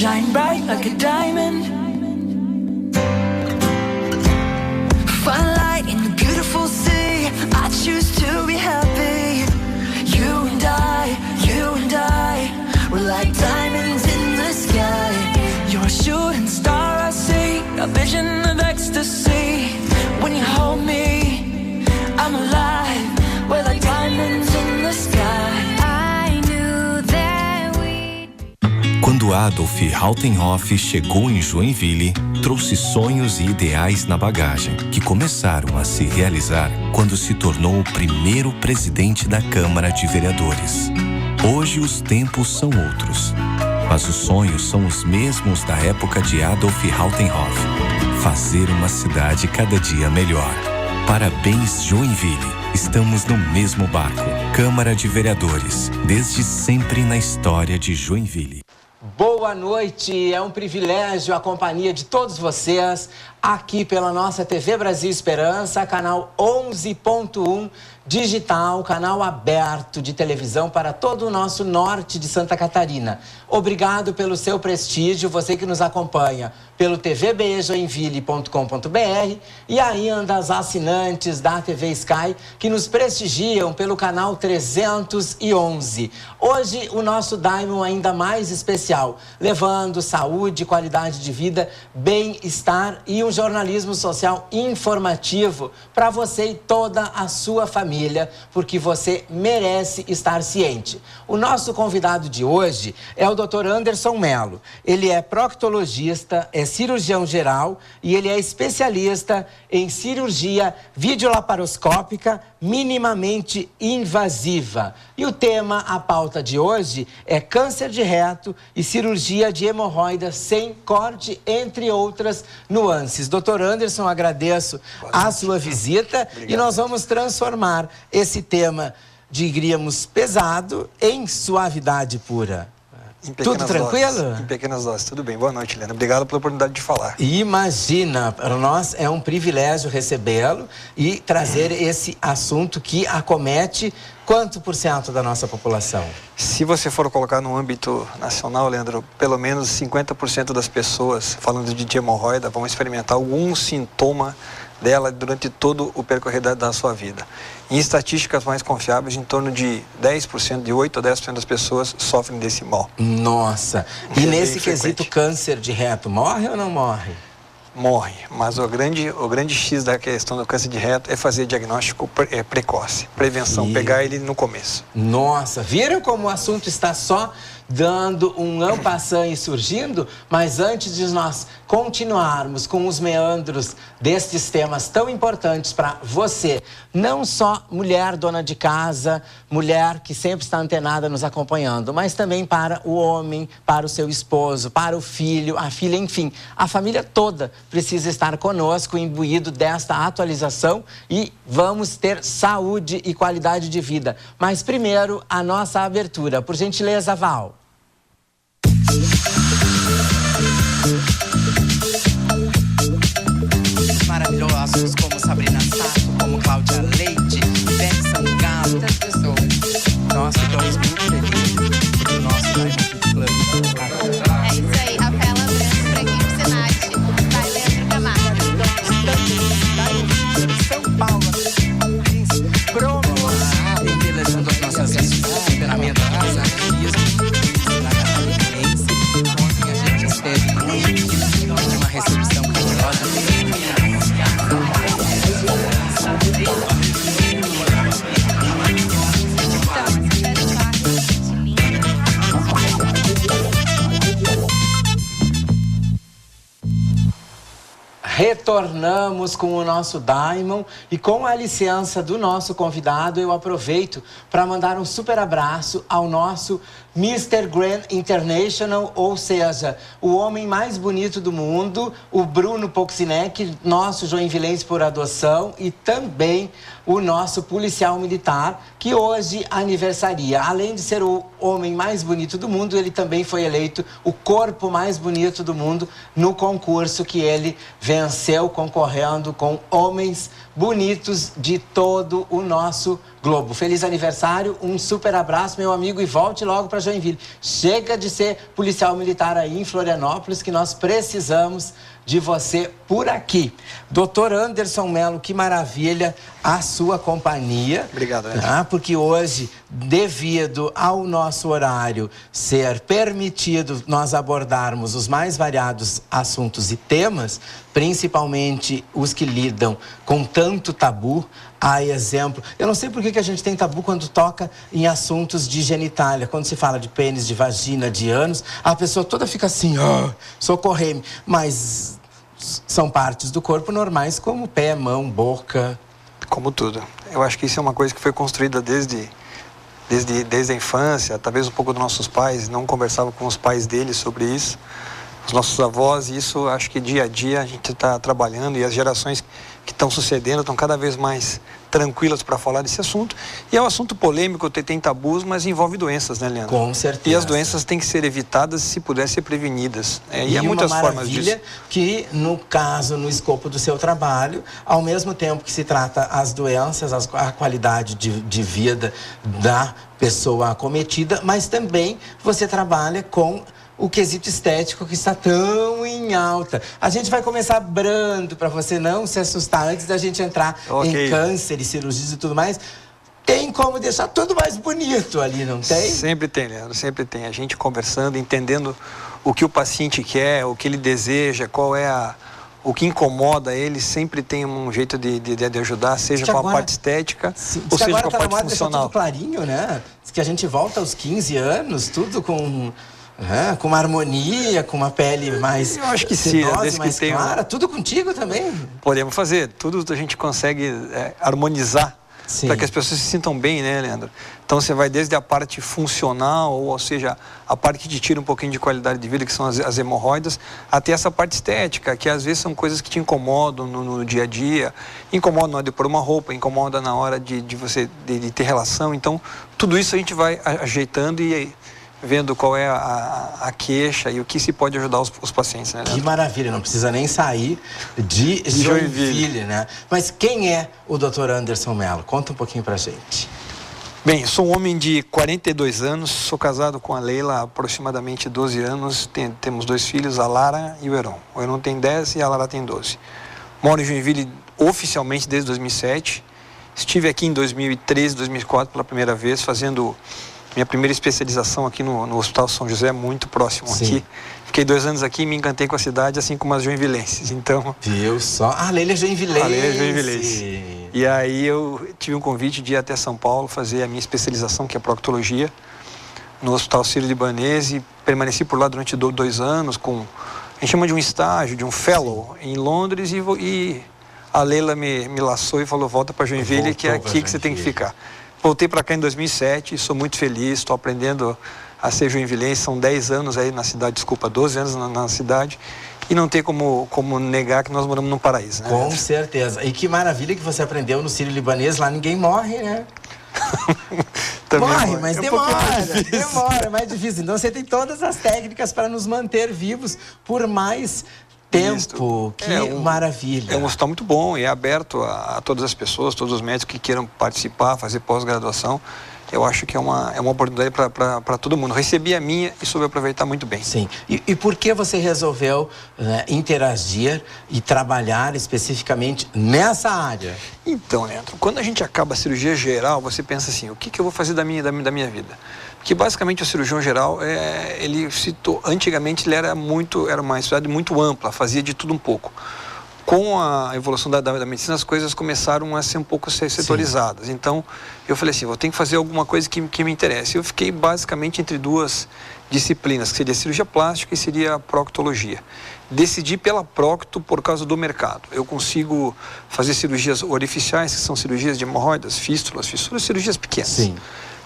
shine bright like a diamond. Find light in the beautiful sea. I choose to be happy. You and I, we're like diamonds in the sky. You're a shooting star I see, a vision of ecstasy. When you hold me, I'm alive. We're like diamonds in the sky. I knew that we'd... Quando Adolf Rautenhoff chegou em Joinville, trouxe sonhos e ideais na bagagem, que começaram a se realizar quando se tornou o primeiro presidente da Câmara de Vereadores. Hoje os tempos são outros, mas os sonhos são os mesmos da época de Adolf Rautenhoff. Fazer uma cidade cada dia melhor. Parabéns, Joinville! Estamos no mesmo barco. Câmara de Vereadores, desde sempre na história de Joinville. Boa noite, é um privilégio a companhia de todos vocês aqui pela nossa TV Brasil Esperança, canal 11.1 digital, canal aberto de televisão para todo o nosso norte de Santa Catarina. Obrigado pelo seu prestígio, você que nos acompanha pelo tvbjoinville.com.br e ainda as assinantes da TV Sky que nos prestigiam pelo canal 311. Hoje o nosso Diamond ainda mais especial, levando saúde, qualidade de vida, bem-estar e um jornalismo social informativo para você e toda a sua família, porque você merece estar ciente. O nosso convidado de hoje é o Dr. Anderson Mello. Ele é proctologista, é cirurgião geral e ele é especialista em cirurgia videolaparoscópica minimamente invasiva. E o tema, a pauta de hoje, é câncer de reto e cirurgia de hemorroida sem corte, entre outras nuances. Dr. Anderson, agradeço a sua visita. Obrigado. E nós vamos transformar esse tema, diríamos, pesado em suavidade pura. Tudo tranquilo? Doses, em pequenas doses, tudo bem. Boa noite, Helena. Obrigado pela oportunidade de falar. Imagina, para nós é um privilégio recebê-lo e trazer esse assunto que acomete quanto por cento da nossa população? Se você for colocar no âmbito nacional, Leandro, pelo menos 50% das pessoas, falando de hemorroida, vão experimentar algum sintoma dela durante todo o percorrer da sua vida. Em estatísticas mais confiáveis, em torno de 10%, de 8 a 10% das pessoas sofrem desse mal. Nossa! E nesse quesito, câncer de reto, morre ou não morre? Morre, mas o grande X da questão do câncer de reto é fazer diagnóstico precoce, prevenção, pegar ele no começo. Nossa, viram como o assunto está só dando um en passant e surgindo? Mas antes de nós continuarmos com os meandros destes temas tão importantes para você, não só mulher dona de casa, mulher que sempre está antenada nos acompanhando, mas também para o homem, para o seu esposo, para o filho, a filha, enfim, a família toda precisa estar conosco, imbuído desta atualização e vamos ter saúde e qualidade de vida. Mas primeiro, a nossa abertura. Por gentileza, Val. Maravilhosos como Sabrina Sato, como Cláudia Leite, Ivete Sangalo, tantas pessoas. Nós ficamos muito felizes do nosso Diamond Club. É isso aí, Rafaela Branco, para aqui no Senat, vai Leandro Camargo. São Paulo, embelezando as nossas vidas, temperamento, casadismo, na catarinense. Ontem a gente esteve numa recepção calorosa. Retornamos com o nosso Diamond e com a licença do nosso convidado, eu aproveito para mandar um super abraço ao nosso Mr. Grand International, ou seja, o homem mais bonito do mundo, o Bruno Poxinec, nosso joinvilense por adoção, e também o nosso policial militar, que hoje aniversaria. Além de ser o homem mais bonito do mundo, ele também foi eleito o corpo mais bonito do mundo no concurso que ele venceu, concorrendo com homens bonitos de todo o nosso Globo. Feliz aniversário, um super abraço, meu amigo, e volte logo para Joinville. Chega de ser policial militar aí em Florianópolis, que nós precisamos de você por aqui. Doutor Anderson Melo, que maravilha a sua companhia. Obrigado, Ed. Porque hoje, devido ao nosso horário ser permitido nós abordarmos os mais variados assuntos e temas, principalmente os que lidam com tanto tabu, a exemplo... Eu não sei por que a gente tem tabu quando toca em assuntos de genitália. Quando se fala de pênis, de vagina, de ânus, a pessoa toda fica assim, socorrei-me. Mas são partes do corpo normais, como pé, mão, boca. Como tudo. Eu acho que isso é uma coisa que foi construída desde a infância. Talvez um pouco dos nossos pais não conversavam com os pais deles sobre isso. Os nossos avós, e isso acho que dia a dia a gente está trabalhando, e as gerações que estão sucedendo estão cada vez mais tranquilas para falar desse assunto. E é um assunto polêmico, tem tabus, mas envolve doenças, né, Leandro? Com certeza. E as doenças têm que ser evitadas, se puder ser prevenidas. E há muitas formas disso. E uma maravilha que, no caso, no escopo do seu trabalho, ao mesmo tempo que se trata as doenças, a qualidade de vida da pessoa acometida, mas também você trabalha com o quesito estético que está tão em alta. A gente vai começar brando para você não se assustar antes da gente entrar em câncer e cirurgias e tudo mais. Tem como deixar tudo mais bonito ali, não tem? Sempre tem, Leandro, sempre tem. A gente conversando, entendendo o que o paciente quer, o que ele deseja, qual é o que incomoda ele, sempre tem um jeito de ajudar, seja com a parte estética, ou seja com a parte funcional. Tudo clarinho, né? Diz que a gente volta aos 15 anos, tudo com uma harmonia, com uma pele mais eu acho que sedosa, mais clara. Tudo contigo também? Podemos fazer. Tudo a gente consegue harmonizar para que as pessoas se sintam bem, né, Leandro? Então você vai desde a parte funcional, ou seja, a parte que te tira um pouquinho de qualidade de vida, que são as hemorroidas, até essa parte estética, que às vezes são coisas que te incomodam no dia a dia, incomodam na hora de pôr uma roupa, incomoda na hora de você ter relação. Então tudo isso a gente vai ajeitando e vendo qual é a queixa e o que se pode ajudar os pacientes, né, Leandro? Que maravilha, não precisa nem sair de Joinville, né? Mas quem é o Dr. Anderson Melo? Conta um pouquinho pra gente. Bem, sou um homem de 42 anos, sou casado com a Leila há aproximadamente 12 anos, temos 2 filhos, a Lara e o Heron. O Heron tem 10 e a Lara tem 12. Moro em Joinville oficialmente desde 2007, estive aqui em 2013, 2004 pela primeira vez, fazendo minha primeira especialização aqui no Hospital São José, muito próximo aqui. Fiquei 2 anos aqui e me encantei com a cidade, assim como as joinvilenses. Então... Viu só? A Leila é joinvilense. A Leila é joinvilense. E aí eu tive um convite de ir até São Paulo fazer a minha especialização, que é proctologia, no Hospital Sírio-Libanês, e permaneci por lá durante 2 anos, com... A gente chama de um estágio, de um fellow, em Londres, e a Leila me laçou e falou, volta para Joinville, que é aqui que você tem que ficar. Voltei para cá em 2007, sou muito feliz, estou aprendendo a ser joinvilense, são 10 anos aí na cidade, 12 anos na cidade, e não tem como negar que nós moramos num paraíso, né? Com certeza. E que maravilha que você aprendeu no Sírio-Libanês, lá ninguém morre, né? Morre, mas demora, é mais difícil. Então você tem todas as técnicas para nos manter vivos por mais tempo. Que maravilha. É um hospital muito bom e é aberto a todas as pessoas, todos os médicos que queiram participar, fazer pós-graduação. Eu acho que é uma oportunidade para todo mundo. Recebi a minha e soube aproveitar muito bem. Sim. E por que você resolveu interagir e trabalhar especificamente nessa área? Então, Leandro, quando a gente acaba a cirurgia geral, você pensa assim, o que eu vou fazer da minha vida? Porque basicamente o cirurgião geral, antigamente ele era uma especialidade muito ampla, fazia de tudo um pouco. Com a evolução da medicina, as coisas começaram a ser um pouco setorizadas. Sim. Então, eu falei assim, vou ter que fazer alguma coisa que me interesse. Eu fiquei basicamente entre 2 disciplinas, que seria cirurgia plástica e seria proctologia. Decidi pela procto por causa do mercado. Eu consigo fazer cirurgias orificiais, que são cirurgias de hemorroidas, fístulas, cirurgias pequenas. Sim.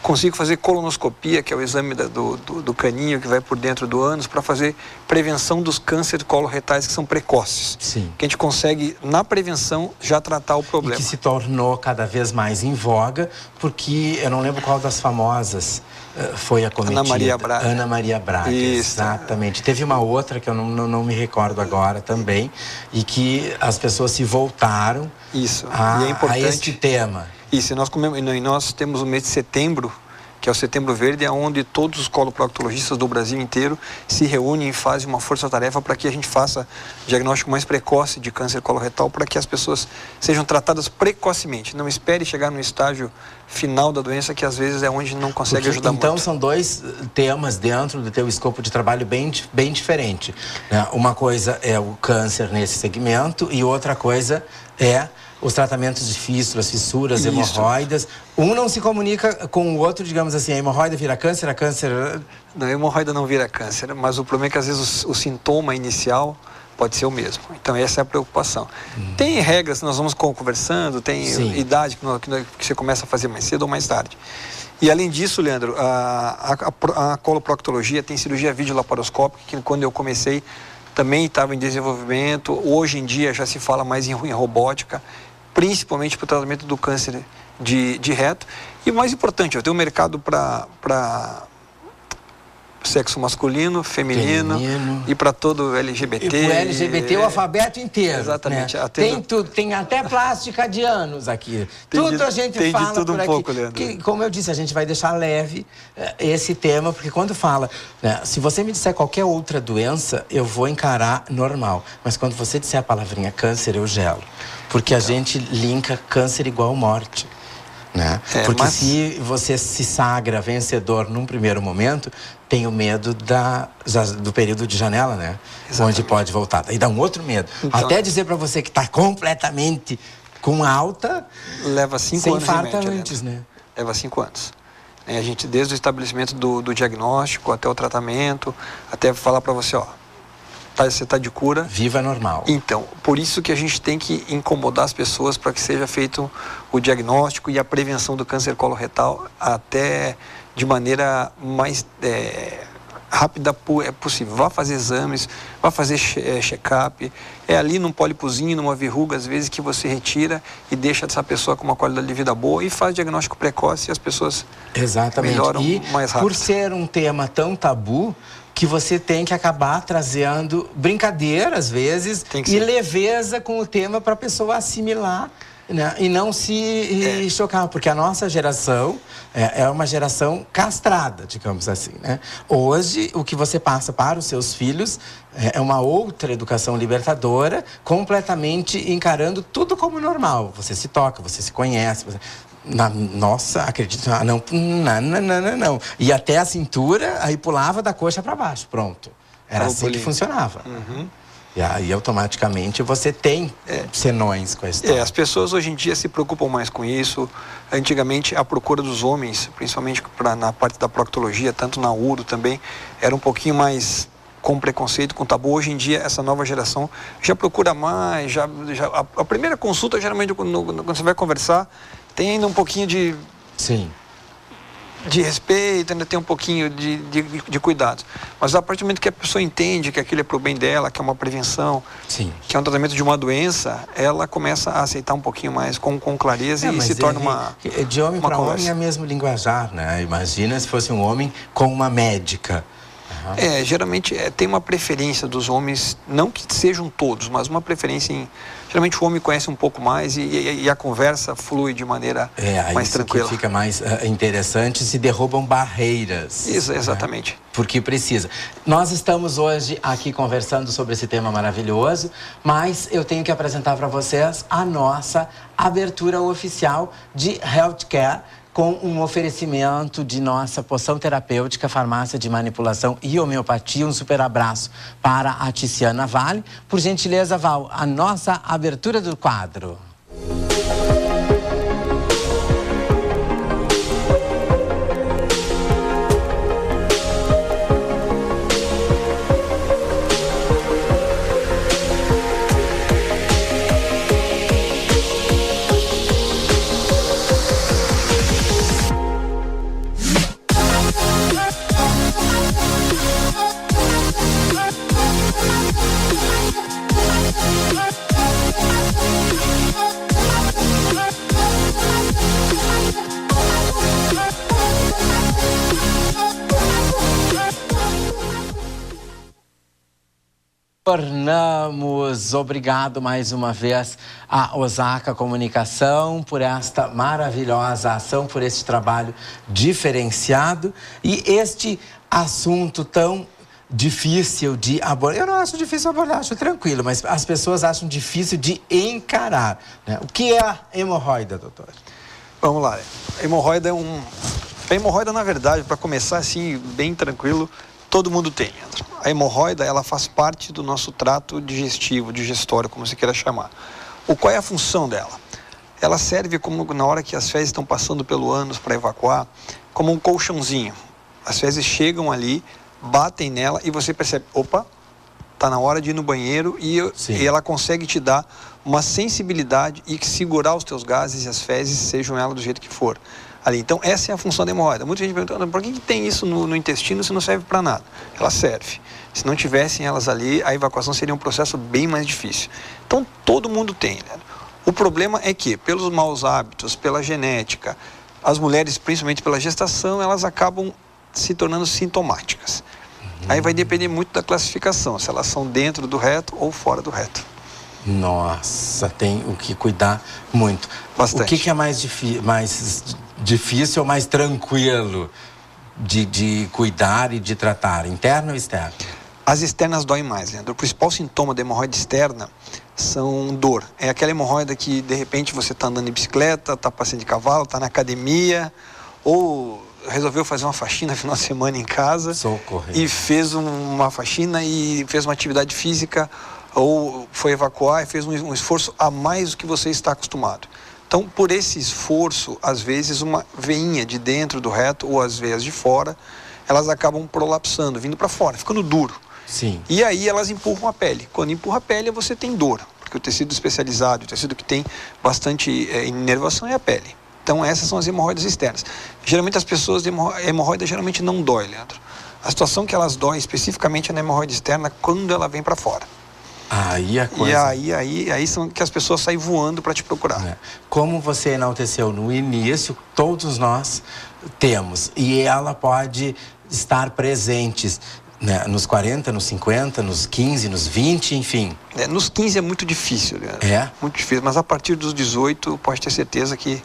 Consigo fazer colonoscopia, que é o exame do caninho que vai por dentro do ânus, para fazer prevenção dos cânceres coloretais que são precoces. Sim. Que a gente consegue, na prevenção, já tratar o problema. E que se tornou cada vez mais em voga, porque eu não lembro qual das famosas foi acometida. Ana Maria Braga. Isso. Exatamente. Teve uma outra que eu não me recordo agora também, e que as pessoas se voltaram Isso. a este tema. Isso, e nós temos o mês de setembro, que é o Setembro Verde, onde todos os coloproctologistas do Brasil inteiro se reúnem e fazem uma força-tarefa para que a gente faça diagnóstico mais precoce de câncer coloretal, para que as pessoas sejam tratadas precocemente. Não espere chegar no estágio final da doença, que às vezes é onde não consegue ajudar muito. Então são dois temas dentro do teu escopo de trabalho bem diferente, né? Uma coisa é o câncer nesse segmento e outra coisa é os tratamentos de fístulas, fissuras, Isso. hemorroidas. Um não se comunica com o outro, digamos assim, a hemorroida vira câncer, a câncer... Não, a hemorroida não vira câncer, mas o problema é que às vezes o sintoma inicial pode ser o mesmo. Então essa é a preocupação. Tem regras, nós vamos conversando, tem idade que você começa a fazer mais cedo ou mais tarde. E além disso, Leandro, a coloproctologia tem cirurgia videolaparoscópica, que quando eu comecei também estava em desenvolvimento. Hoje em dia já se fala mais em robótica, principalmente para o tratamento do câncer de reto. E o mais importante, eu tenho um mercado para sexo masculino, feminino e para todo LGBT. E para o LGBT, o alfabeto inteiro. Exatamente. Né? Tem tudo, tem até plástica de anos aqui. A gente tem fala de tudo por um aqui. pouco, Leandro. Que, como eu disse, a gente vai deixar leve esse tema, porque quando fala, né, se você me disser qualquer outra doença, eu vou encarar normal. Mas quando você disser a palavrinha câncer, eu gelo. Porque a gente linka câncer igual morte. Né? Porque se você se sagra vencedor num primeiro momento, tem o medo do período de janela, né? Onde pode voltar. E dá um outro medo. Então, até dizer para você que está completamente com alta, leva 5 anos sem em média, antes, né? Leva 5 anos. A gente, desde o estabelecimento do diagnóstico até o tratamento, até falar para você, ó, você está de cura. Viva normal. Então, por isso que a gente tem que incomodar as pessoas para que seja feito o diagnóstico e a prevenção do câncer coloretal até de maneira mais rápida possível. Vá fazer exames, vá fazer check-up. É ali num pólipozinho, numa verruga, às vezes, que você retira e deixa essa pessoa com uma qualidade de vida boa e faz diagnóstico precoce e as pessoas melhoram mais rápido. Por ser um tema tão tabu, que você tem que acabar trazendo brincadeira, às vezes, e leveza com o tema para a pessoa assimilar, né? E não se chocar, porque a nossa geração é uma geração castrada, digamos assim, né? Hoje, o que você passa para os seus filhos é uma outra educação libertadora, completamente encarando tudo como normal. Você se toca, você se conhece, nossa, acredito, não. E até a cintura, aí pulava da coxa para baixo, pronto. Era assim que funcionava. E aí, automaticamente, você tem senões com a história. As pessoas hoje em dia se preocupam mais com isso. Antigamente, a procura dos homens, principalmente na parte da proctologia, tanto na uro também, era um pouquinho mais com preconceito, com tabu. Hoje em dia, essa nova geração já procura mais. A primeira consulta, geralmente, quando você vai conversar, tem ainda um pouquinho de respeito, ainda tem um pouquinho de cuidado. Mas a partir do momento que a pessoa entende que aquilo é pro bem dela, que é uma prevenção, que é um tratamento de uma doença, ela começa a aceitar um pouquinho mais com clareza e se torna uma de homem para homem é o mesmo linguajar, né? Imagina se fosse um homem com uma médica. Geralmente tem uma preferência dos homens, não que sejam todos, mas uma preferência em... Geralmente o homem conhece um pouco mais e a conversa flui de maneira mais tranquila. Que fica mais interessante, se derrubam barreiras. Isso, exatamente. Né? Porque precisa. Nós estamos hoje aqui conversando sobre esse tema maravilhoso, mas eu tenho que apresentar para vocês a nossa abertura oficial de Healthcare, com um oferecimento de nossa poção terapêutica, farmácia de manipulação e homeopatia. Um super abraço para a Tiziana Vale. Por gentileza, Val, a nossa abertura do quadro. Oh, Tornamos. Obrigado mais uma vez a Osaka Comunicação por esta maravilhosa ação, por este trabalho diferenciado e este assunto tão difícil de abordar. Eu não acho difícil abordar, acho tranquilo, mas as pessoas acham difícil de encarar, né? O que é a hemorroida, doutor? Vamos lá. A hemorroida A hemorroida, na verdade, para começar assim, bem tranquilo, todo mundo tem, Leandro. A hemorroida, ela faz parte do nosso trato digestivo, digestório, como você queira chamar. Qual é a função dela? Ela serve como, na hora que as fezes estão passando pelo ânus para evacuar, como um colchãozinho. As fezes chegam ali, batem nela e você percebe, opa, tá na hora de ir no banheiro e ela consegue te dar uma sensibilidade e segurar os teus gases e as fezes, sejam elas do jeito que for. Ali. Então, essa é a função da hemorroida. Muita gente pergunta, por que tem isso no intestino se não serve para nada? Ela serve. Se não tivessem elas ali, a evacuação seria um processo bem mais difícil. Então, todo mundo tem, né? O problema é que, pelos maus hábitos, pela genética, as mulheres, principalmente pela gestação, elas acabam se tornando sintomáticas. Aí vai depender muito da classificação, se elas são dentro do reto ou fora do reto. Nossa, tem o que cuidar muito. Bastante. O que é mais difícil ou mais tranquilo de cuidar e de tratar, interno ou externo? As externas doem mais, Leandro. O principal sintoma da hemorroida externa são dor. É aquela hemorroida que, de repente, você está andando de bicicleta, está passeando de cavalo, está na academia, ou resolveu fazer uma faxina no final de semana em casa. Socorro. E fez uma faxina e fez uma atividade física, ou foi evacuar e fez um esforço a mais do que você está acostumado. Então, por esse esforço, às vezes uma veinha de dentro do reto ou as veias de fora, elas acabam prolapsando, vindo para fora, ficando duro. Sim. E aí elas empurram a pele. Quando empurra a pele, você tem dor, porque o tecido especializado, o tecido que tem bastante inervação é a pele. Então, essas são as hemorroidas externas. Geralmente, as pessoas de hemorroida geralmente não dói, Leandro. A situação que elas doem especificamente é na hemorroida externa quando ela vem para fora. Aí a coisa... E aí são que as pessoas saem voando para te procurar. É. Como você enalteceu no início, todos nós temos. E ela pode estar presente, né, nos 40, nos 50, nos 15, nos 20, enfim. Nos 15 é muito difícil, Leandro. É? Muito difícil, mas a partir dos 18 pode ter certeza que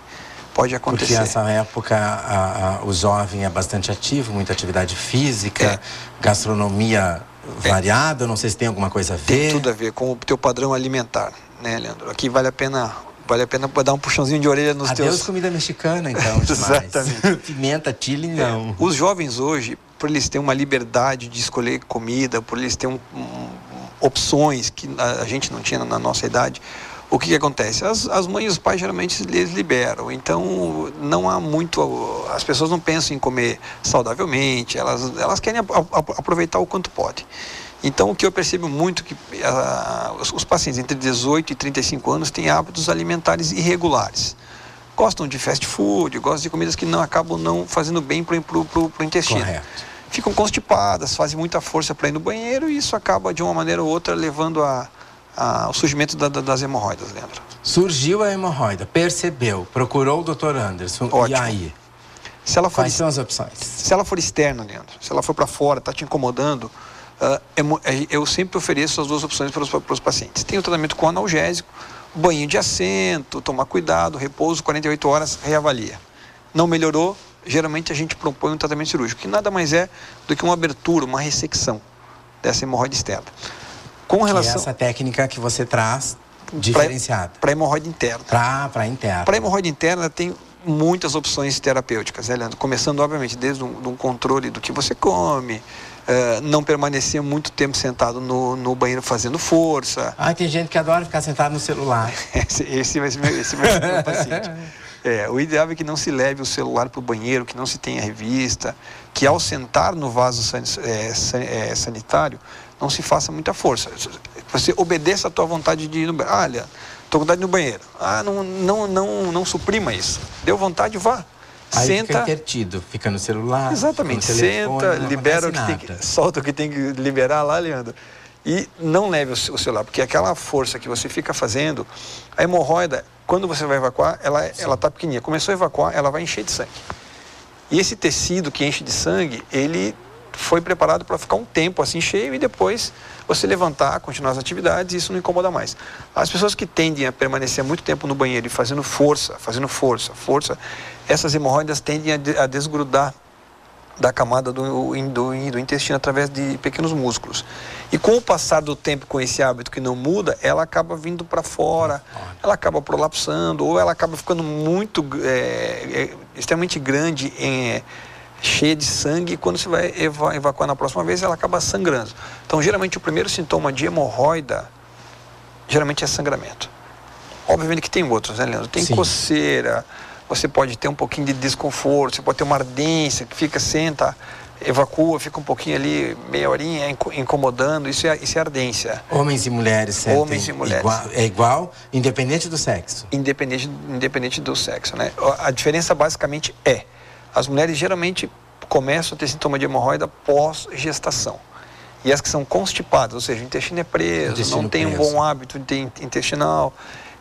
pode acontecer. Porque nessa época o jovem é bastante ativo, muita atividade física, gastronomia variada, não sei se tem alguma coisa a ver. Tem tudo a ver com o teu padrão alimentar, né, Leandro? Aqui vale a pena dar um puxãozinho de orelha nos teus... Adeus comida mexicana, então, Exatamente. Pimenta, chile, não. Os jovens hoje, por eles terem uma liberdade de escolher comida, por eles terem opções que a gente não tinha na nossa idade, o que acontece? As mães e os pais geralmente eles liberam, então não há muito... As pessoas não pensam em comer saudavelmente, elas querem aproveitar o quanto pode. Então, o que eu percebo muito que os pacientes entre 18 e 35 anos têm hábitos alimentares irregulares. Gostam de fast food, gostam de comidas que acabam não fazendo bem para o intestino. Correto. Ficam constipadas, fazem muita força para ir no banheiro e isso acaba, de uma maneira ou outra, levando ao surgimento das hemorroidas, Leandro. Surgiu a hemorroida, percebeu, procurou o Dr. Anderson. Ótimo. E aí? Quais são as opções? Se ela for externa, Leandro, se ela for para fora, está te incomodando, eu sempre ofereço as duas opções para os pacientes. Tem o tratamento com analgésico, banho de assento, tomar cuidado, repouso, 48 horas, reavalia. Não melhorou, geralmente a gente propõe um tratamento cirúrgico, que nada mais é do que uma abertura, uma ressecção dessa hemorroide externa. Com relação... Que é essa técnica que você traz diferenciada. Para hemorroide interna. Para interna. Para hemorroide interna tem muitas opções terapêuticas, né, Leandro? Começando, obviamente, desde um controle do que você come, não permanecer muito tempo sentado no banheiro fazendo força. Tem gente que adora ficar sentado no celular. Esse vai ser meu paciente. O ideal é que não se leve o celular para o banheiro, que não se tenha revista, que ao sentar no vaso sanitário, não se faça muita força. Você obedeça a tua vontade de ir no banheiro. Olha, estou com vontade de ir no banheiro. Não suprima isso. Deu vontade, vá. Aí Senta. Fica intertido, fica no celular. Exatamente. No telefone, senta, libera o que tem que, solta o que tem que liberar lá, Leandro. E não leve o celular, porque aquela força que você fica fazendo, a hemorroida, quando você vai evacuar, ela está pequenininha. Começou a evacuar, ela vai encher de sangue. E esse tecido que enche de sangue, ele foi preparado para ficar um tempo assim cheio e depois você levantar, continuar as atividades e isso não incomoda mais. As pessoas que tendem a permanecer muito tempo no banheiro e fazendo força, essas hemorroidas tendem a desgrudar da camada do intestino através de pequenos músculos. E com o passar do tempo, com esse hábito que não muda, ela acaba vindo para fora, ela acaba prolapsando, ou ela acaba ficando muito, extremamente grande, cheia de sangue, e quando você vai evacuar na próxima vez, ela acaba sangrando. Então, geralmente, o primeiro sintoma de hemorroida, geralmente é sangramento. Obviamente que tem outros, né, Leandro? Tem coceira, você pode ter um pouquinho de desconforto, você pode ter uma ardência, que fica, senta, evacua, fica um pouquinho ali, meia horinha, incomodando, isso é ardência. Homens e mulheres sentem Homens e mulheres. igual, independente do sexo? Independente do sexo, né? A diferença basicamente as mulheres geralmente começam a ter sintoma de hemorroida pós-gestação. E as que são constipadas, ou seja, o intestino é preso, não tem um bom hábito intestinal,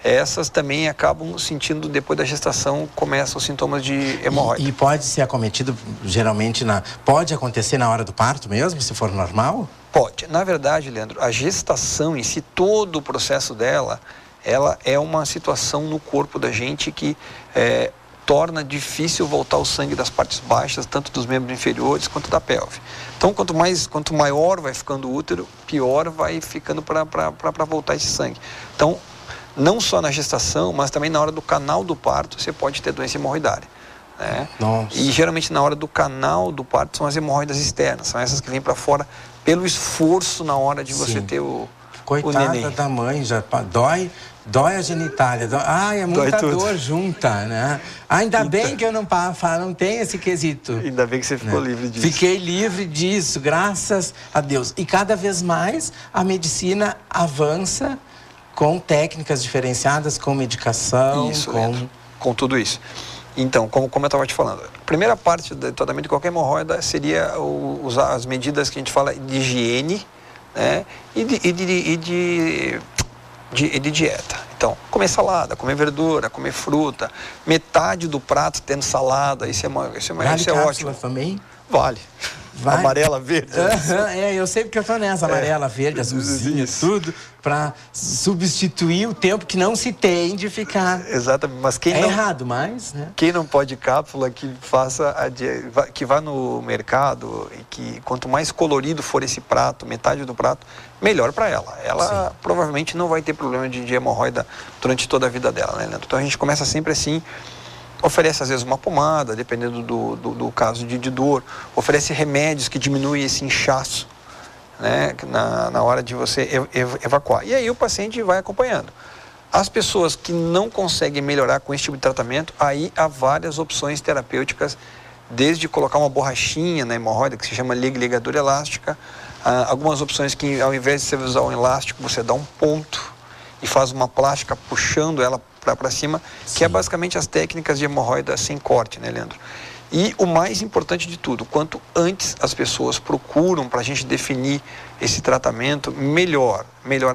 essas também acabam sentindo, depois da gestação, começam os sintomas de hemorroida. E pode ser acometido, geralmente, pode acontecer na hora do parto mesmo, se for normal? Pode. Na verdade, Leandro, a gestação em si, todo o processo dela, ela é uma situação no corpo da gente que torna difícil voltar o sangue das partes baixas, tanto dos membros inferiores quanto da pelve. Então, quanto maior vai ficando o útero, pior vai ficando para voltar esse sangue. Então, não só na gestação, mas também na hora do canal do parto, você pode ter doença hemorroidária. Né? Nossa. E geralmente na hora do canal do parto são as hemorroidas externas, são essas que vêm para fora pelo esforço na hora de você ter o neném. Da mãe, já dói a genitália. É muita dor junta, né? Ainda bem que eu não tenho esse quesito. Ainda bem que você ficou livre disso. Fiquei livre disso, graças a Deus. E cada vez mais a medicina avança com técnicas diferenciadas, com medicação, isso, com tudo isso. Então, como eu estava te falando, a primeira parte do tratamento de qualquer hemorroida seria usar as medidas que a gente fala de higiene, né, e de dieta. Então, comer salada, comer verdura, comer fruta, metade do prato tendo salada, isso é ótimo. Também? Vale. Amarela, verde. Eu sei porque eu tô nessa, amarela, verde, azulzinha, tudo, para substituir o tempo que não se tem de ficar. Exatamente, mas errado, mas, né? Quem não pode cápsula, que que vá no mercado e que quanto mais colorido for esse prato, metade do prato, melhor para ela. Ela provavelmente não vai ter problema de hemorroida durante toda a vida dela, né, Leandro? Então a gente começa sempre assim. Oferece às vezes uma pomada, dependendo do caso de dor. Oferece remédios que diminuem esse inchaço, né, na hora de você evacuar. E aí o paciente vai acompanhando. As pessoas que não conseguem melhorar com esse tipo de tratamento, aí há várias opções terapêuticas, desde colocar uma borrachinha na hemorroida, que se chama ligadura elástica, algumas opções que ao invés de você usar um elástico, você dá um ponto e faz uma plástica puxando ela para cima, que é basicamente as técnicas de hemorroida sem corte, né, Leandro? E o mais importante de tudo, quanto antes as pessoas procuram para a gente definir esse tratamento, melhor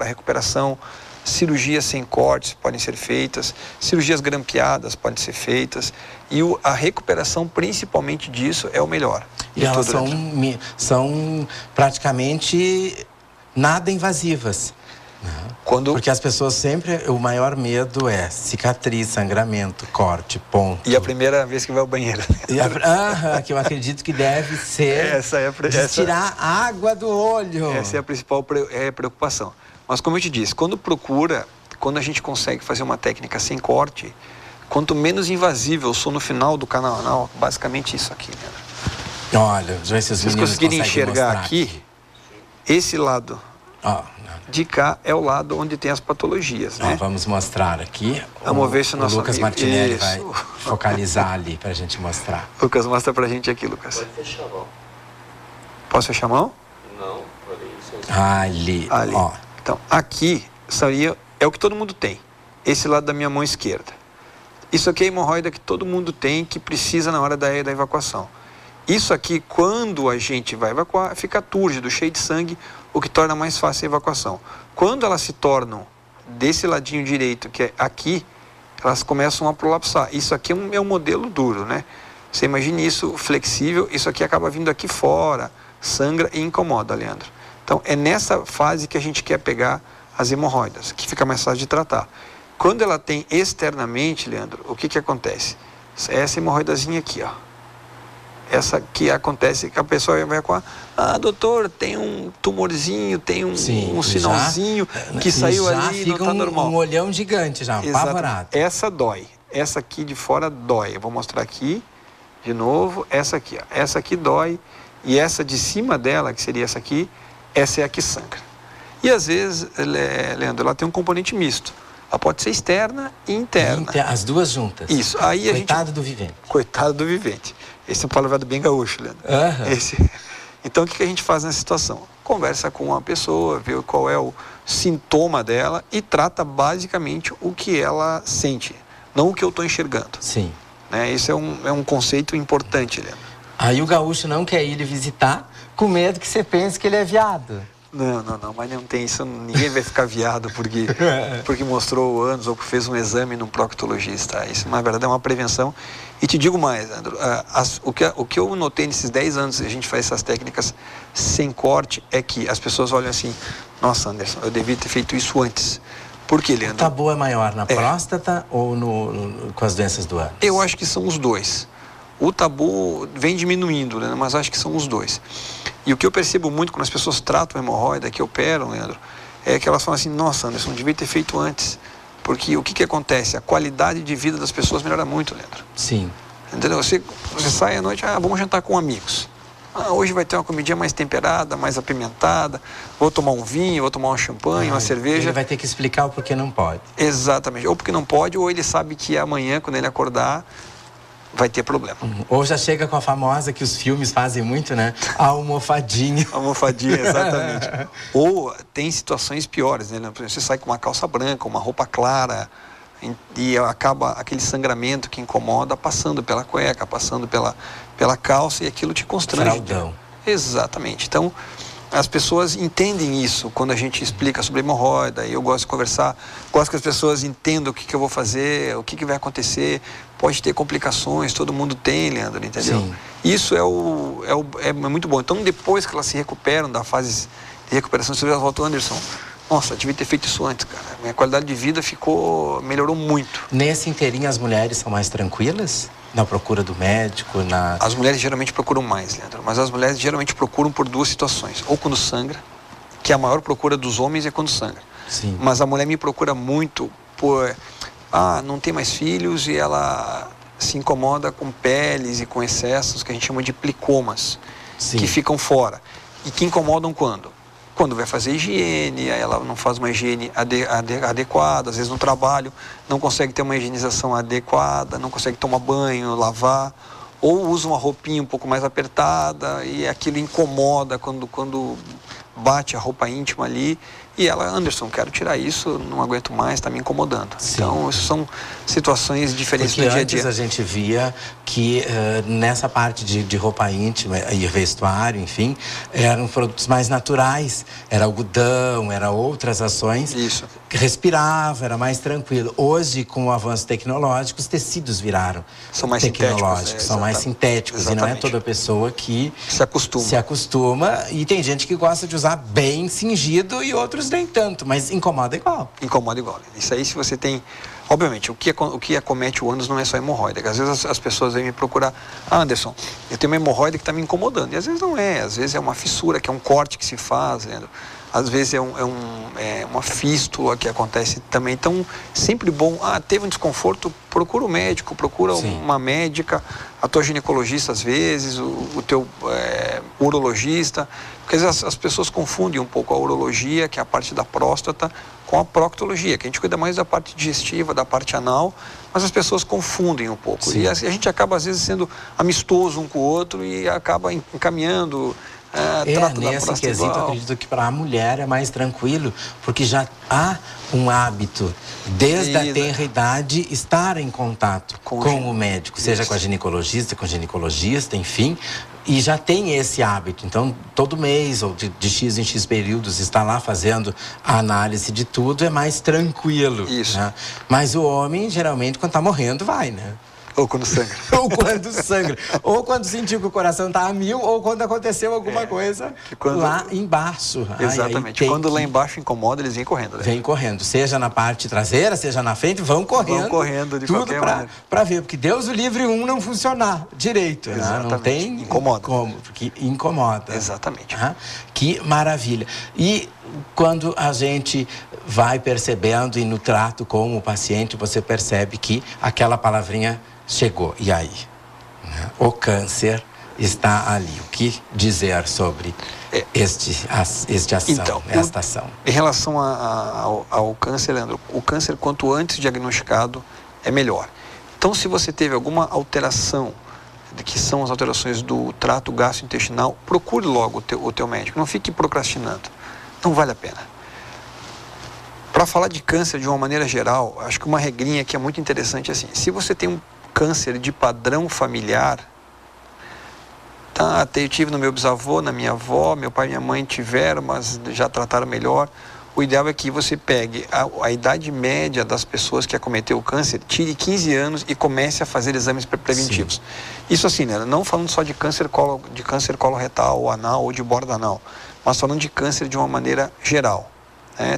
a recuperação. Cirurgias sem cortes podem ser feitas, cirurgias grampeadas podem ser feitas, e a recuperação principalmente disso é o melhor. E elas são praticamente nada invasivas. Porque as pessoas sempre, o maior medo é cicatriz, sangramento, corte, ponto. E a primeira vez que vai ao banheiro. Que eu acredito que deve ser tirar água do olho. Essa é a principal preocupação. Mas como eu te disse, quando a gente consegue fazer uma técnica sem corte, quanto menos invisível eu sou no final do canal anal, basicamente isso aqui, né? Olha, já esses vocês conseguirem enxergar aqui, esse lado de cá é o lado onde tem as patologias, né? Vamos mostrar aqui. Vamos ver se o nosso Lucas Martinelli vai focalizar ali pra gente mostrar. Lucas, mostra pra gente aqui, Lucas. Pode fechar a mão. Posso fechar a mão? Não, ali. Ó. Então, aqui é o que todo mundo tem. Esse lado da minha mão esquerda. Isso aqui é a hemorroida que todo mundo tem, que precisa na hora da evacuação. Isso aqui, quando a gente vai evacuar, fica túrgido, cheio de sangue, o que torna mais fácil a evacuação. Quando elas se tornam desse ladinho direito, que é aqui, elas começam a prolapsar. Isso aqui é um modelo duro, né? Você imagine isso flexível, isso aqui acaba vindo aqui fora, sangra e incomoda, Leandro. Então, é nessa fase que a gente quer pegar as hemorroidas, que fica mais fácil de tratar. Quando ela tem externamente, Leandro, o que acontece? Essa hemorroidazinha aqui, ó. Essa que acontece, que a pessoa vai com doutor, tem um tumorzinho, tem um sinalzinho que saiu ali e não está normal. Um olhão gigante já, apavorado. Essa dói. Essa aqui de fora dói. Eu vou mostrar aqui, de novo, essa aqui, ó. Essa aqui dói. E essa de cima dela, que seria essa aqui, essa é a que sangra. E às vezes, Leandro, ela tem um componente misto. Ela pode ser externa e interna. As duas juntas. Isso. Aí Coitado do vivente. Coitado do vivente. Esse é um palavreado bem gaúcho, Leandro. Então, o que a gente faz nessa situação? Conversa com a pessoa, vê qual é o sintoma dela e trata basicamente o que ela sente, não o que eu estou enxergando. Sim. Né? Isso é um conceito importante, Leandro. Aí o gaúcho não quer ir lhe visitar com medo que você pense que ele é viado. Não, mas não tem isso, ninguém vai ficar viado porque mostrou anos ou fez um exame num proctologista. Isso, na verdade, é uma prevenção. E te digo mais, Leandro, o que eu notei nesses 10 anos que a gente faz essas técnicas sem corte é que as pessoas olham assim, nossa, Anderson, eu devia ter feito isso antes. Por quê, Leandro? O tabu é maior na próstata ou com as doenças do ânus? Eu acho que são os dois. O tabu vem diminuindo, né? Mas acho que são os dois. E o que eu percebo muito quando as pessoas tratam a hemorroida, que operam, Leandro, é que elas falam assim, nossa, Anderson, devia ter feito antes. Porque o que acontece? A qualidade de vida das pessoas melhora muito, Leandro. Sim. Entendeu? Você sai à noite, vamos jantar com amigos. Hoje vai ter uma comidinha mais temperada, mais apimentada. Vou tomar um vinho, vou tomar um champanhe, uma cerveja. Ele vai ter que explicar o porquê não pode. Exatamente. Ou porque não pode, ou ele sabe que amanhã, quando ele acordar, vai ter problema. Ou já chega com a famosa que os filmes fazem muito, né? A almofadinha. A almofadinha, exatamente. Ou tem situações piores, né? Você sai com uma calça branca, uma roupa clara, e acaba aquele sangramento que incomoda passando pela cueca, passando pela calça, e aquilo te constrange. Fraldão. Exatamente. Então, as pessoas entendem isso quando a gente explica sobre hemorroida, e eu gosto de conversar, gosto que as pessoas entendam o que eu vou fazer, o que vai acontecer, pode ter complicações, todo mundo tem, Leandro, entendeu? Sim. Isso é muito bom. Então, depois que elas se recuperam da fase de recuperação, você volta, Anderson, nossa, devia ter feito isso antes, cara. Minha qualidade de vida melhorou muito. Nesse inteirinho, as mulheres são mais tranquilas? Na procura do médico, As mulheres geralmente procuram mais, Leandro, mas as mulheres geralmente procuram por duas situações. Ou quando sangra, que a maior procura dos homens é quando sangra. Sim. Mas a mulher me procura muito por... não tem mais filhos e ela se incomoda com peles e com excessos que a gente chama de plicomas. Sim. Que ficam fora. E que incomodam quando? Quando vai fazer higiene, aí ela não faz uma higiene adequada, às vezes no trabalho não consegue ter uma higienização adequada, não consegue tomar banho, lavar, ou usa uma roupinha um pouco mais apertada e aquilo incomoda quando bate a roupa íntima ali. E ela, Anderson, quero tirar isso, não aguento mais, está me incomodando. Sim. Então, isso são situações diferentes do dia a dia. Antes a gente via que nessa parte de roupa íntima e vestuário, enfim, eram produtos mais naturais. Era algodão, era outras ações. Isso. Que respirava, era mais tranquilo. Hoje, com o avanço tecnológico, os tecidos viraram são mais tecnológicos, são mais sintéticos. Exatamente. E não é toda pessoa que se acostuma. E tem gente que gosta de usar bem cingido e outros nem tanto, mas incomoda igual. Incomoda igual. Isso aí, se você tem... Obviamente, o que acomete o ânus não é só hemorroida. Às vezes as pessoas vêm me procurar, Anderson, eu tenho uma hemorroida que está me incomodando. E às vezes não é, às vezes é uma fissura, que é um corte que se faz, Leandro. Às vezes é uma fístula que acontece também. Então, sempre bom, teve um desconforto, procura o médico, procura uma médica, a tua ginecologista às vezes, o teu urologista, porque às vezes as pessoas confundem um pouco a urologia, que é a parte da próstata, com a proctologia, que a gente cuida mais da parte digestiva, da parte anal, mas as pessoas confundem um pouco. Sim. E a gente acaba às vezes sendo amistoso um com o outro e acaba encaminhando... nesse quesito, eu acredito que para a mulher é mais tranquilo, porque já há um hábito, desde a tenra idade, estar em contato com o médico, seja com a ginecologista, com o ginecologista, enfim, e já tem esse hábito. Então, todo mês, ou de X em X períodos, está lá fazendo a análise de tudo, é mais tranquilo. Isso. Né? Mas o homem, geralmente, quando está morrendo, vai, né? Ou quando sangra. Ou quando sangra. Ou quando sentiu que o coração está a 1000, ou quando aconteceu alguma coisa lá embaixo. Exatamente. Quando lá embaixo incomoda, eles vêm correndo. Né? Vêm correndo. Seja na parte traseira, seja na frente, vão correndo. Vão correndo de qualquer maneira. Para ver, porque Deus o livre não funcionar direito. Exatamente. Né? Não tem incomoda. Como, porque incomoda. Exatamente. Que maravilha. E quando a gente vai percebendo e no trato com o paciente, você percebe que aquela palavrinha chegou. E aí? O câncer está ali. O que dizer sobre esta ação? Em relação ao câncer, Leandro, o câncer, quanto antes diagnosticado, é melhor. Então, se você teve alguma alteração, que são as alterações do trato gastrointestinal, procure logo o teu médico. Não fique procrastinando. Não vale a pena. Para falar de câncer de uma maneira geral, acho que uma regrinha que é muito interessante é assim: se você tem um câncer de padrão familiar, eu tive no meu bisavô, na minha avó, meu pai e minha mãe tiveram, mas já trataram melhor. O ideal é que você pegue a idade média das pessoas que acometeu o câncer, tire 15 anos e comece a fazer exames preventivos. Sim. Isso assim, né? Não falando só de câncer coloretal, ou anal, ou de borda anal, mas falando de câncer de uma maneira geral.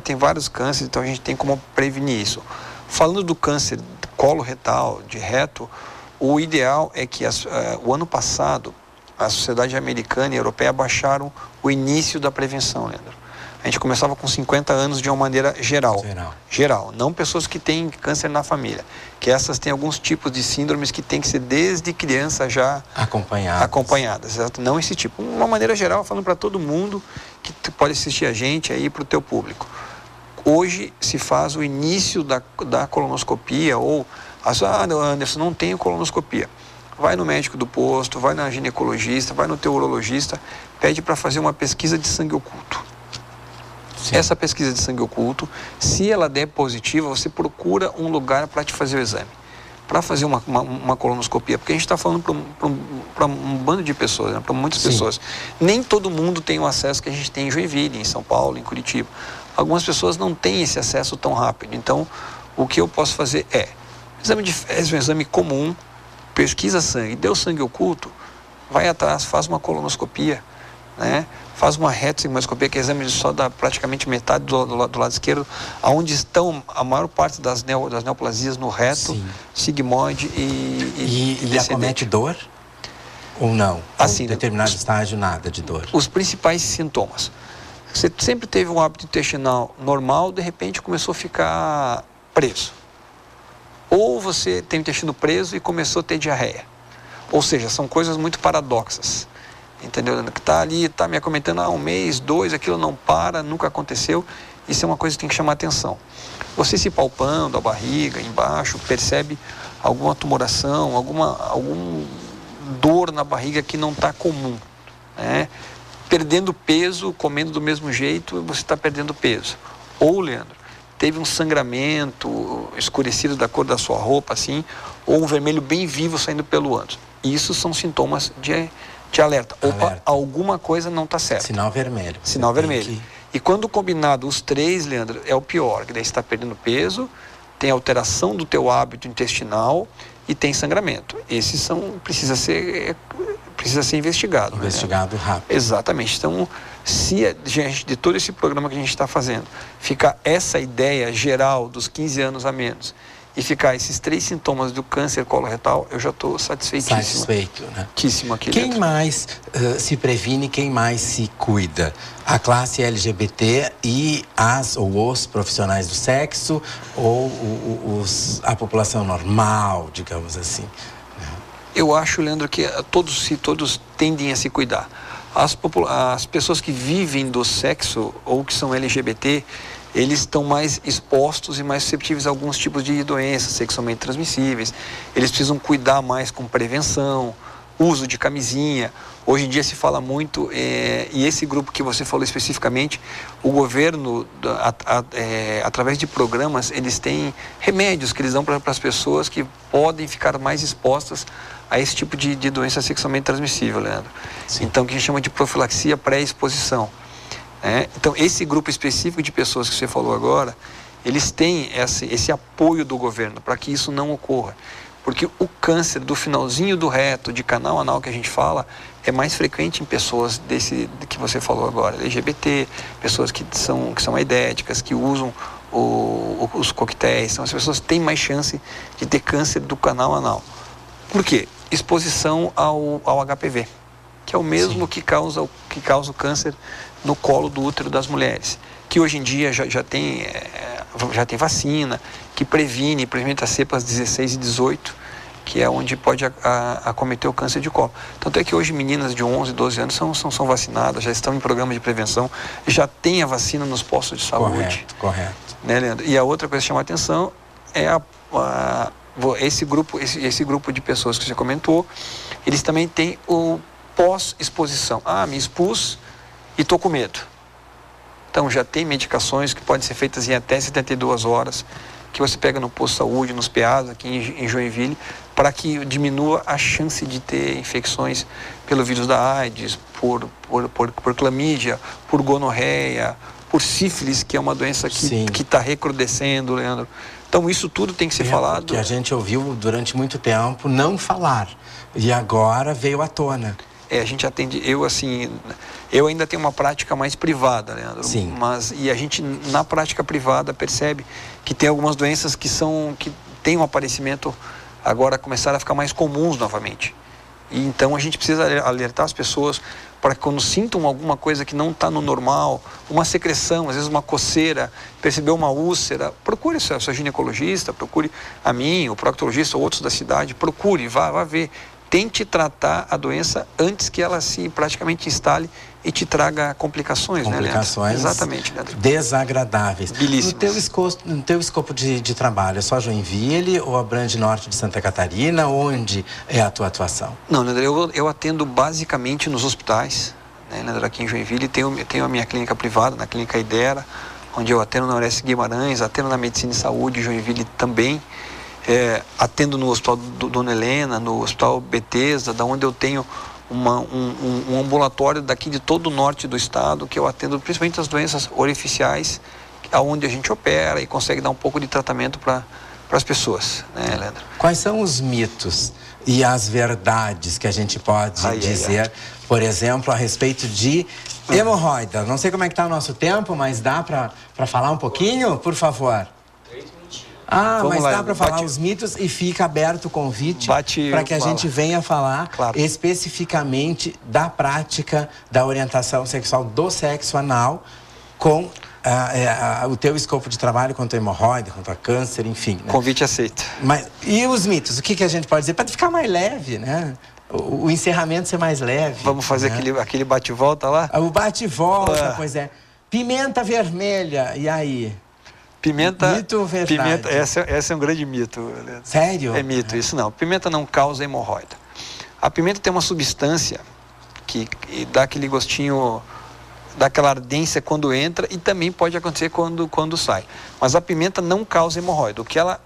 Tem vários cânceres, então a gente tem como prevenir isso. Falando do câncer coloretal, de reto, o ideal é que o ano passado a sociedade americana e europeia baixaram o início da prevenção, Leandro. A gente começava com 50 anos de uma maneira geral. Não pessoas que têm câncer na família. Que essas têm alguns tipos de síndromes que tem que ser desde criança já acompanhadas. Não esse tipo. Uma maneira geral, falando para todo mundo que pode assistir a gente aí, para o teu público. Hoje se faz o início da colonoscopia ou... Anderson, não tenho colonoscopia. Vai no médico do posto, vai na ginecologista, vai no teu urologista, pede para fazer uma pesquisa de sangue oculto. Sim. Essa pesquisa de sangue oculto, se ela der positiva, você procura um lugar para te fazer o exame, para fazer uma colonoscopia, porque a gente está falando para um bando de pessoas, né? Para muitas pessoas. Nem todo mundo tem o acesso que a gente tem em Joinville, em São Paulo, em Curitiba. Algumas pessoas não têm esse acesso tão rápido. Então, o que eu posso fazer é um exame comum, pesquisa sangue, deu sangue oculto, vai atrás, faz uma colonoscopia, né? Faz uma retossigmoidoscopia, que é exame só da praticamente metade do lado esquerdo, onde estão a maior parte das neoplasias no reto, sim, sigmoide e acomete dor? Ou não? Assim, em determinado estágio, nada de dor? Os principais sintomas. Você sempre teve um hábito intestinal normal, de repente começou a ficar preso. Ou você tem o intestino preso e começou a ter diarreia. Ou seja, são coisas muito paradoxas. Entendeu? Que está ali, está me acometendo há 1 mês, 2, aquilo não para, nunca aconteceu. Isso é uma coisa que tem que chamar atenção. Você se palpando a barriga, embaixo, percebe alguma tumoração, algum dor na barriga que não está comum, né? Perdendo peso, comendo do mesmo jeito, você está perdendo peso. Ou, Leandro, teve um sangramento escurecido da cor da sua roupa, assim, ou um vermelho bem vivo saindo pelo ânus. Isso são sintomas de alerta. Opa, alguma coisa não está certa. Sinal vermelho. Sinal vermelho. E quando combinado os 3, Leandro, é o pior, que daí você está perdendo peso, tem alteração do teu hábito intestinal e tem sangramento. Esses precisa ser investigado. Investigado, né? Rápido. Exatamente. Então, se de todo esse programa que a gente está fazendo, ficar essa ideia geral dos 15 anos a menos e ficar esses 3 sintomas do câncer coloretal, eu já estou satisfeitíssimo. Satisfeito, né? Aqui quem dentro. mais se previne, quem mais se cuida? A classe LGBT e os profissionais do sexo ou a população normal, digamos assim? Eu acho, Leandro, que todos tendem a se cuidar. As pessoas que vivem do sexo ou que são LGBT, eles estão mais expostos e mais susceptíveis a alguns tipos de doenças sexualmente transmissíveis. Eles precisam cuidar mais com prevenção, uso de camisinha. Hoje em dia se fala muito, e esse grupo que você falou especificamente, o governo, através de programas, eles têm remédios que eles dão para as pessoas que podem ficar mais expostas a esse tipo de doença sexualmente transmissível, Leandro. Sim. Então, que a gente chama de profilaxia pré-exposição. Então, esse grupo específico de pessoas que você falou agora, eles têm esse apoio do governo para que isso não ocorra. Porque o câncer do finalzinho do reto, de canal anal que a gente fala, é mais frequente em pessoas que você falou agora, LGBT, pessoas que são aidéticas, que usam os coquetéis. Então, as pessoas têm mais chance de ter câncer do canal anal. Por quê? Exposição ao HPV, que é o mesmo que causa o câncer no colo do útero das mulheres, que hoje em dia já tem vacina, que previne as cepas 16 e 18, que é onde pode acometer o câncer de colo. Tanto é que hoje meninas de 11, 12 anos são vacinadas, já estão em programa de prevenção, já tem a vacina nos postos de saúde. Correto. Né, Leandro? E a outra coisa que chama a atenção é esse grupo de pessoas que você comentou, eles também têm o pós-exposição. Me expus e estou com medo. Então, já tem medicações que podem ser feitas em até 72 horas, que você pega no posto de saúde, nos PAs, aqui em Joinville, para que diminua a chance de ter infecções pelo vírus da AIDS, por clamídia, por gonorreia, por sífilis, que é uma doença que está recrudescendo, Leandro. Então, isso tudo tem que ser falado. Que a gente ouviu durante muito tempo não falar, e agora veio à tona. A gente atende, eu ainda tenho uma prática mais privada, Leandro. Sim. E a gente, na prática privada, percebe que tem algumas doenças que têm um aparecimento, agora começaram a ficar mais comuns novamente. E então a gente precisa alertar as pessoas para que quando sintam alguma coisa que não está no normal, uma secreção, às vezes uma coceira, perceber uma úlcera, procure seu ginecologista, procure a mim, o proctologista ou outros da cidade, procure, vá ver. Tente tratar a doença antes que ela se praticamente instale e te traga complicações, né, Leandro? Exatamente, Leandro. Desagradáveis. Belíssimas. No teu escopo de trabalho, é só Joinville ou abrange norte de Santa Catarina? Onde é a tua atuação? Não, Leandro, eu atendo basicamente nos hospitais, né, Leandro, aqui em Joinville. Tenho a minha clínica privada, na Clínica Idera, onde eu atendo na Orestes Guimarães, atendo na Medicina e Saúde Joinville também. Atendo no Hospital Dona Helena, no Hospital Bethesda, da onde eu tenho um ambulatório daqui de todo o norte do estado, que eu atendo principalmente as doenças orificiais, onde a gente opera e consegue dar um pouco de tratamento para as pessoas, né, Leandro? Quais são os mitos e as verdades que a gente pode dizer, por exemplo, a respeito de hemorroida? Não sei como é que está o nosso tempo, mas dá para falar um pouquinho, por favor? Mas dá para falar os mitos e fica aberto o convite para que a gente venha falar especificamente da prática da orientação sexual do sexo anal com o teu escopo de trabalho quanto a hemorroida, quanto a câncer, enfim. Né? Convite aceito. E os mitos? O que a gente pode dizer para ficar mais leve, né? O encerramento ser mais leve. Vamos fazer aquele bate-volta lá? O bate-volta, pois é. Pimenta vermelha, e aí? Mito ou verdade? Pimenta, essa é um grande mito, Leandro. Sério? É mito, isso não. Pimenta não causa hemorroida. A pimenta tem uma substância que dá aquele gostinho, dá aquela ardência quando entra e também pode acontecer quando sai. Mas a pimenta não causa hemorroida. O que ela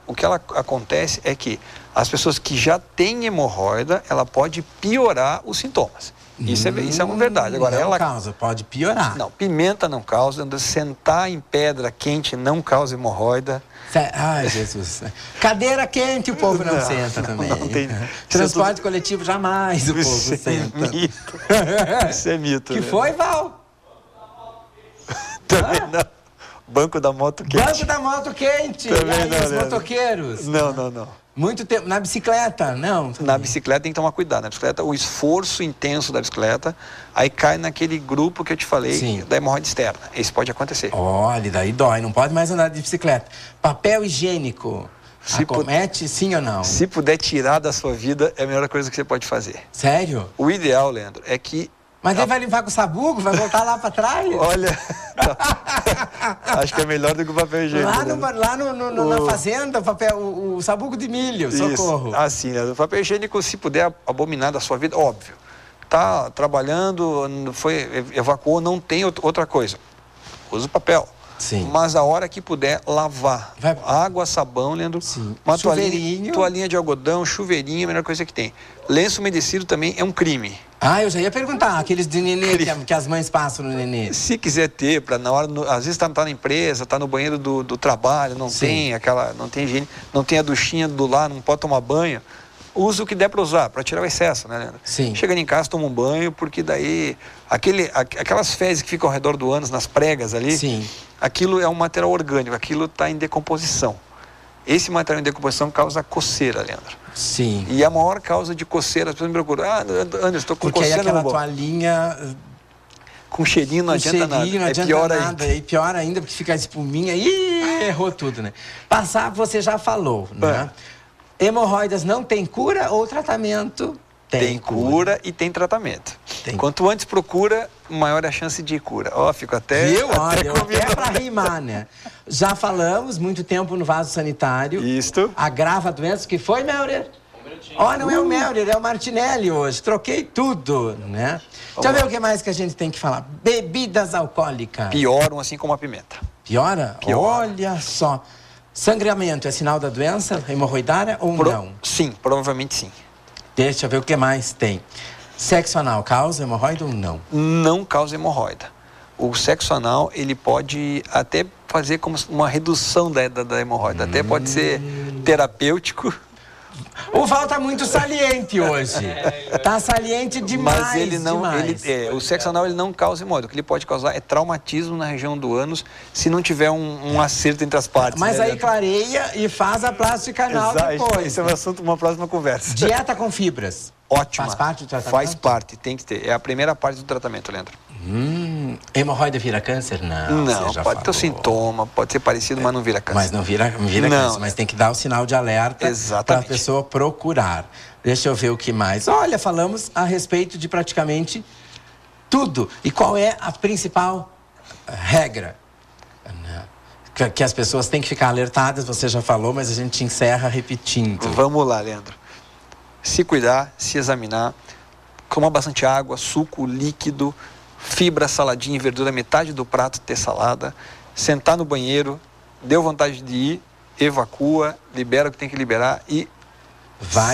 acontece é que as pessoas que já têm hemorroida, ela pode piorar os sintomas. Isso é uma verdade. Agora, não causa, pode piorar. Não, pimenta não causa. Sentar em pedra quente não causa hemorroida. Ai, Jesus. Cadeira quente o povo não senta também. Não tem. Transporte coletivo jamais o povo senta. Isso é mito. Que foi, Val? Também não. Banco da moto quente. Banco da moto quente. Também e aí, os motoqueiros? Não. Muito tempo. Na bicicleta, não? Na bicicleta tem que tomar cuidado. Na bicicleta, o esforço intenso da bicicleta, aí cai naquele grupo que eu te falei, da hemorroida externa. Isso pode acontecer. Olha, daí dói. Não pode mais andar de bicicleta. Papel higiênico. Acomete, sim ou não? Se puder tirar da sua vida, é a melhor coisa que você pode fazer. Sério? O ideal, Leandro, é que... Mas ele vai limpar com o sabugo? Vai voltar lá para trás? Olha, acho que é melhor do que o papel higiênico. Lá na fazenda, o sabugo de milho, socorro. Assim, né? O papel higiênico, se puder abominar da sua vida, óbvio. Tá trabalhando, evacuou, não tem outra coisa. Usa o papel. Sim. Mas a hora que puder, lavar. Vai- Água, sabão, Leandro. Sim. Uma Chuveirinho. toalhinha de algodão, chuveirinho, a melhor coisa que tem. Lenço umedecido também é um crime. Ah, eu já ia perguntar, aqueles de nenê que as mães passam no nenê. Se quiser ter, para na hora, às vezes tá na empresa, tá no banheiro do trabalho, não Sim. tem não tem higiene, não tem a duchinha do lar, não pode tomar banho. Usa o que der para usar, para tirar o excesso, né, Leandro? Sim. Chega em casa, toma um banho, porque daí aquelas fezes que ficam ao redor do ânus, nas pregas ali, Sim. aquilo é um material orgânico, aquilo está em decomposição. Esse material em decomposição causa coceira, Leandro. Sim. E a maior causa de coceira, as pessoas me procuram, Anderson, estou com Porque aí coceira aquela no bom. toalhinha... Com cheirinho não Com adianta cheirinho, nada. não adianta pior nada. ainda. E pior ainda, porque fica a espuminha. Ih, errou tudo, né? Passar, você já falou, né? Hemorroidas não tem cura ou tratamento? Tem cura e tem tratamento. Tem. Quanto antes procura, maior é a chance de cura. Ó, fico até... Viu? Olha, até comigo. é pra rimar, né? Já falamos muito tempo no vaso sanitário. Isto. Agrava a doença. Que foi, Melrer? Ó, não é o Melrer, é o Martinelli hoje. Troquei tudo, né? Deixa eu ver o que mais que a gente tem que falar. Bebidas alcoólicas. Pioram assim como a pimenta. Piora? Piora. Olha só. Sangramento é sinal da doença hemorroidária ou não? Sim, provavelmente sim. Deixa eu ver o que mais tem. Sexo anal causa hemorroida ou não? Não causa hemorroida. O sexo anal, ele pode até fazer como uma redução da hemorroida. Até pode ser terapêutico. O Val tá muito saliente hoje. Tá saliente demais, Mas ele não, demais. o sexo anal ele não causa hemorroida. O que ele pode causar é traumatismo na região do ânus se não tiver um acerto entre as partes. Mas né, aí Leandro? clareia e faz a plástica anal Exato, depois. esse é um assunto, uma próxima conversa. Dieta com fibras. Ótima. Faz parte do tratamento? Faz parte, tem que ter. É a primeira parte do tratamento, Leandro. Hemorroida vira câncer? Não, Não, você já pode ter o falou. sintoma, pode ser parecido, mas não vira câncer. Mas não vira Não. câncer, mas tem que dar o sinal de alerta para a Exatamente. pessoa procurar. Deixa eu ver o que mais. Olha, falamos a respeito de praticamente tudo. E qual é a principal regra? Que as pessoas têm que ficar alertadas, você já falou, mas a gente encerra repetindo. Vamos lá, Leandro. Se cuidar, se examinar, tomar bastante água, suco líquido, fibra, saladinha e verdura, metade do prato ter salada, sentar no banheiro, deu vontade de ir, evacua, libera o que tem que liberar e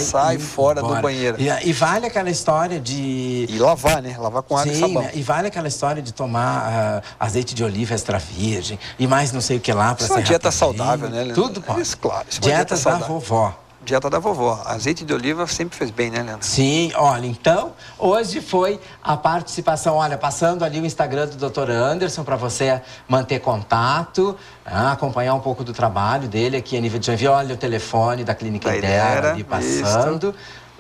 sai fora do banheiro. E vale aquela história de... E lavar, né? Lavar com água e sabão. Né? E vale aquela história de tomar azeite de oliva extra virgem e mais não sei o que lá para Isso é uma dieta saudável, né, Leandro? Tudo pode. Isso, claro. Isso é uma Dietas dieta da saudável. vovó. Dieta da vovó. Azeite de oliva sempre fez bem, né, Leandro? Sim, olha, então, hoje foi a participação, olha, passando ali o Instagram do Dr. Anderson para você manter contato, acompanhar um pouco do trabalho dele aqui a nível de Joinville. Olha o telefone da Clínica Da Idera Idera, ali passando.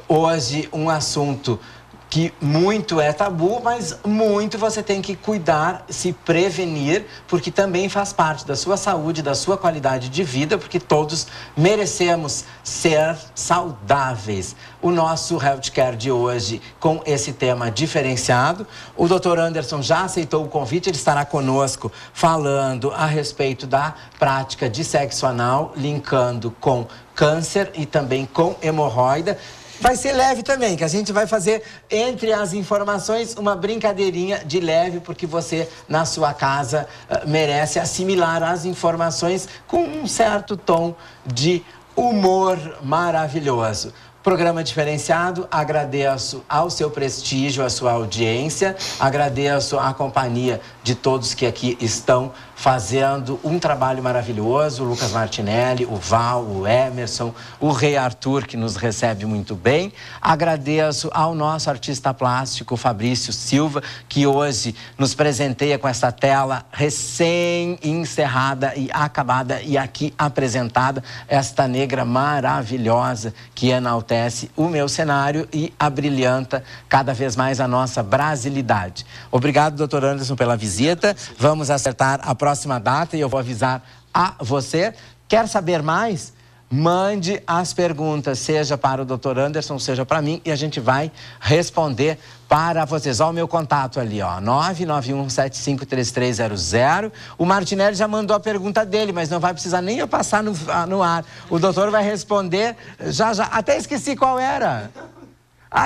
Hoje, um assunto que muito é tabu, mas muito você tem que cuidar, se prevenir, porque também faz parte da sua saúde, da sua qualidade de vida, porque todos merecemos ser saudáveis. O nosso Healthcare de hoje, com esse tema diferenciado, o Dr. Anderson já aceitou o convite, ele estará conosco falando a respeito da prática de sexo anal, linkando com câncer e também com hemorroida. Vai ser leve também, que a gente vai fazer, entre as informações, uma brincadeirinha de leve, porque você, na sua casa, merece assimilar as informações com um certo tom de humor maravilhoso. Programa diferenciado, agradeço ao seu prestígio, à sua audiência, agradeço a companhia de todos que aqui estão fazendo um trabalho maravilhoso, o Lucas Martinelli, o Val, o Emerson, o Rei Arthur, que nos recebe muito bem. Agradeço ao nosso artista plástico, Fabrício Silva, que hoje nos presenteia com essa tela recém-encerrada e acabada e aqui apresentada, esta negra maravilhosa que enaltece o meu cenário e abrilhanta cada vez mais a nossa brasilidade. Obrigado, doutor Anderson, pela visita. Vamos acertar a próxima data e eu vou avisar a você. Quer saber mais? Mande as perguntas, seja para o Dr. Anderson, seja para mim, e a gente vai responder para vocês. Olha o meu contato ali, ó, 991753300. O Martinelli já mandou a pergunta dele, mas não vai precisar nem eu passar no ar. O doutor vai responder já. Até esqueci qual era.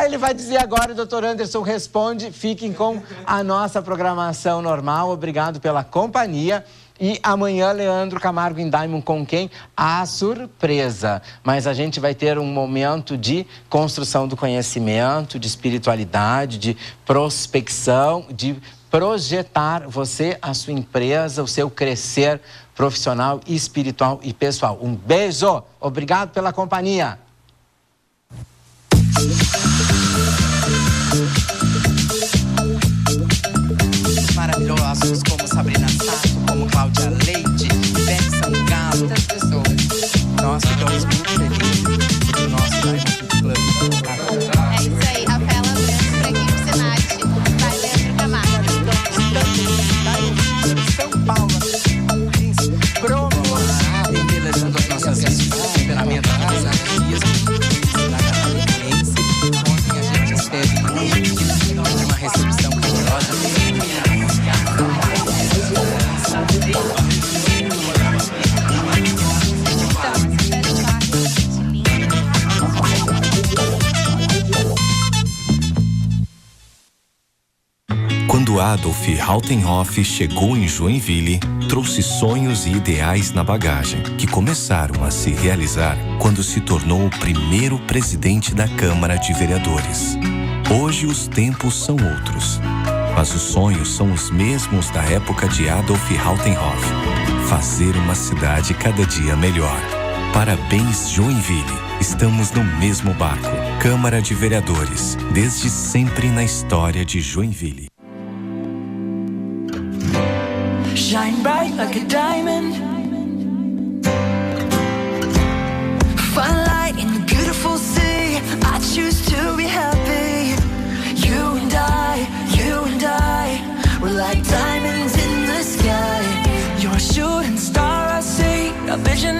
Ele vai dizer agora, o doutor Anderson responde. Fiquem com a nossa programação normal. Obrigado pela companhia. E amanhã, Leandro Camargo em Diamond com quem? A surpresa. Mas a gente vai ter um momento de construção do conhecimento, de espiritualidade, de prospecção, de projetar você, a sua empresa, o seu crescer profissional, espiritual e pessoal. Um beijo, obrigado pela companhia. Maravilhosos como Sabrina Sato, como Cláudia Leite, Ivete Sangalo, muitas pessoas. Nós ficamos muito felizes do nosso Diamond Club. É isso aí, Rafaela Branco, pra equipe Senat. Vai, Leandro Camargo. São Paulo, embelezando as nossas vidas, temperamento, da catarinense. Ontem a gente esteve numa recepção calorosa. Quando Adolf Rautenhoff chegou em Joinville, trouxe sonhos e ideais na bagagem, que começaram a se realizar quando se tornou o primeiro presidente da Câmara de Vereadores. Hoje os tempos são outros, mas os sonhos são os mesmos da época de Adolf Rautenhoff. Fazer uma cidade cada dia melhor. Parabéns, Joinville! Estamos no mesmo barco. Câmara de Vereadores, desde sempre na história de Joinville. Shine bright like a diamond. Find light in the beautiful sea. I choose to be happy. You and I, we're like diamonds in the sky. You're a shooting star, I see a vision